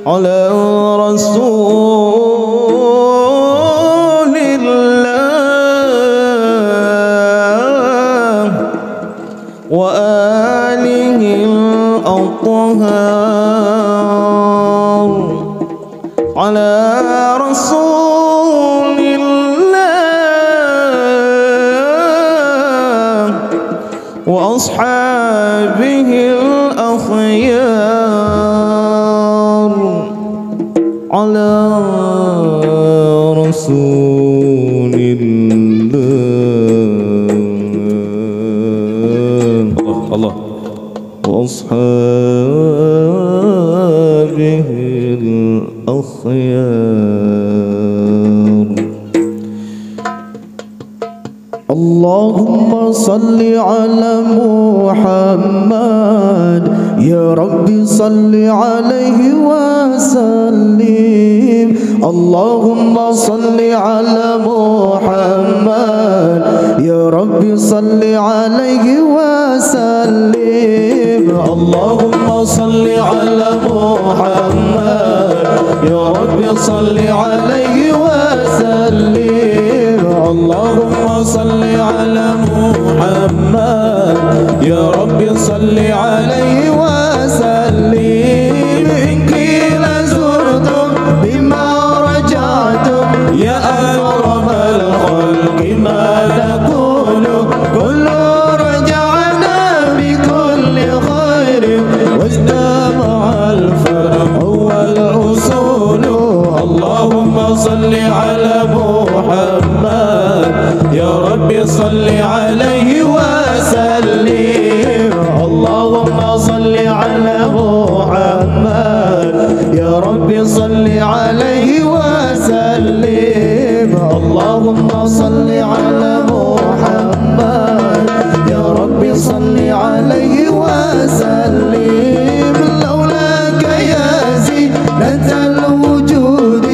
على رسول الله وآله الأطهار على رسول الله وأصحابه الأخيار على رسول الله الله وأصحابه الأخيار. اللهم صل على محمد يا ربي صل عليه وسلم. اللهم صل على محمد يا ربي صل عليه وسلم. اللهم صل على محمد يا ربي صل عليه وسلم. اللهم صل على محمد يا ربي صل عليه وسلم. إن قيل زرتم بما رجعتم يا أكرم الخلق ما نقول كل رجعنا بكل خير واجتمع الفرح والأصول. اللهم صل على محمد يا ربي صل عليه وسلم. اللهم صل على محمد يا ربي صل عليه وسلم. اللهم صل على محمد يا ربي صل عليه وسلم. لولاك يا زينة الوجود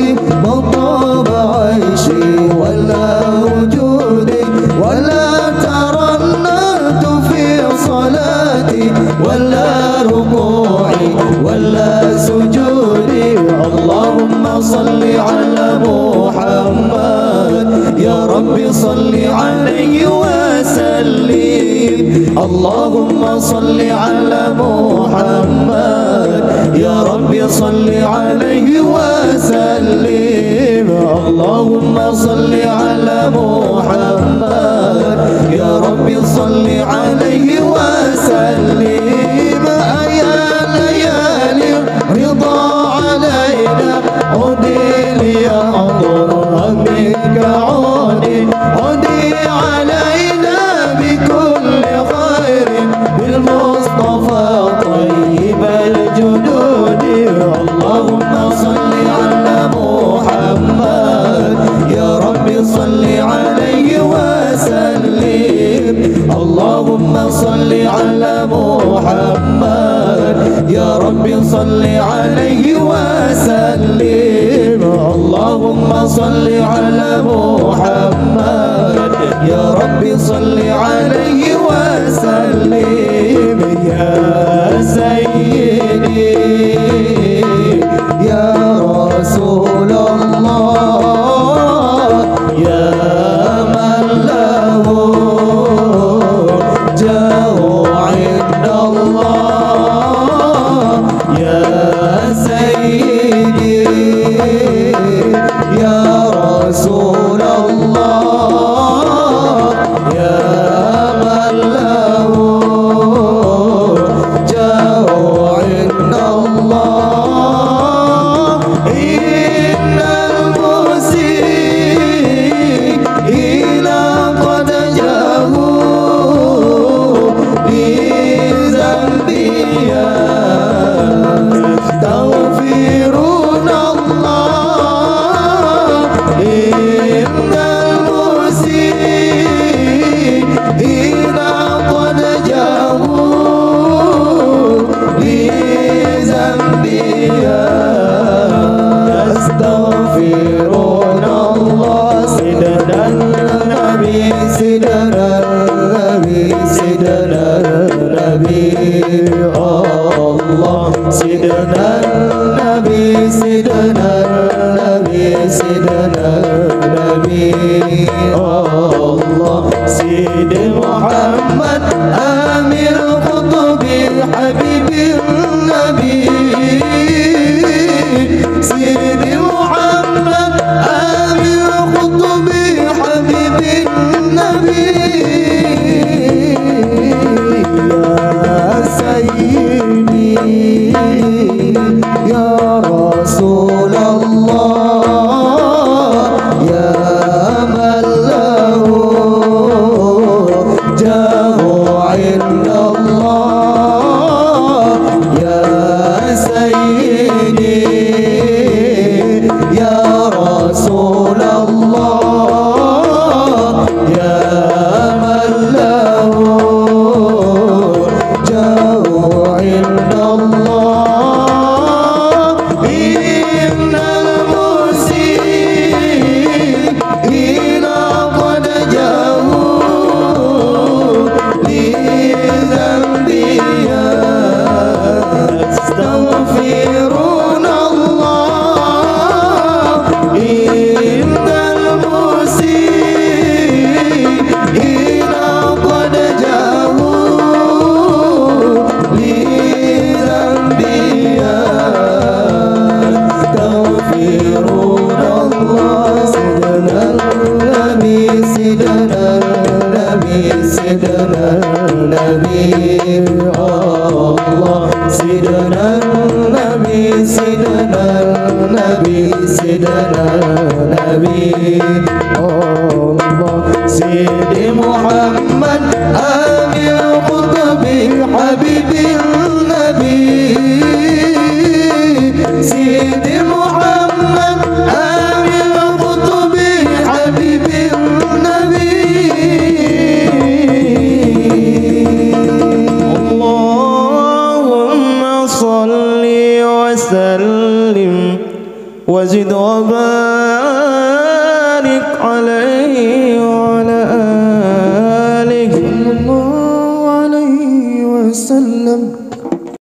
ما طاب عيشي ولا وجودي ولا ترنمت في صلاتي ولا ركوعي ولا سجودي. اللهم صل على محمد يا ربي صل عليه وسلم. اللهم صل على محمد يا ربي صل عليه وسلم. اللهم صل على محمد يا ربي صل عليه وسلم. أيا ليالي رضا علينا عودي ليحضر منك عودي عودي علينا بكل خير بالمصطفى طيب الجدود. اللهم صل على محمد يا ربي صل عليه وسلم. اللهم صل على محمد يا ربي صل عليه وسلم. اللهم صل على محمد يا ربي صل عليه وسلم. يا سيدي يا رسول الله يا من له جاه عند الله. يا سيدي يا رسول الله يا من له جاه عند الله. إن المسيئين قد جاءوا لذنبي يستغفرون الله. إن المسيئين قد جاءوا لذنبي يستغفرون الله. سيدنا النبي سيدنا النبي سيدنا النبي الله سيدنا النبي سيدي محمد آمين القطبي حبيب النبي سيدي محمد آمين القطبي حبيب النبي اللهم صل وسلم وزد وبارك عليه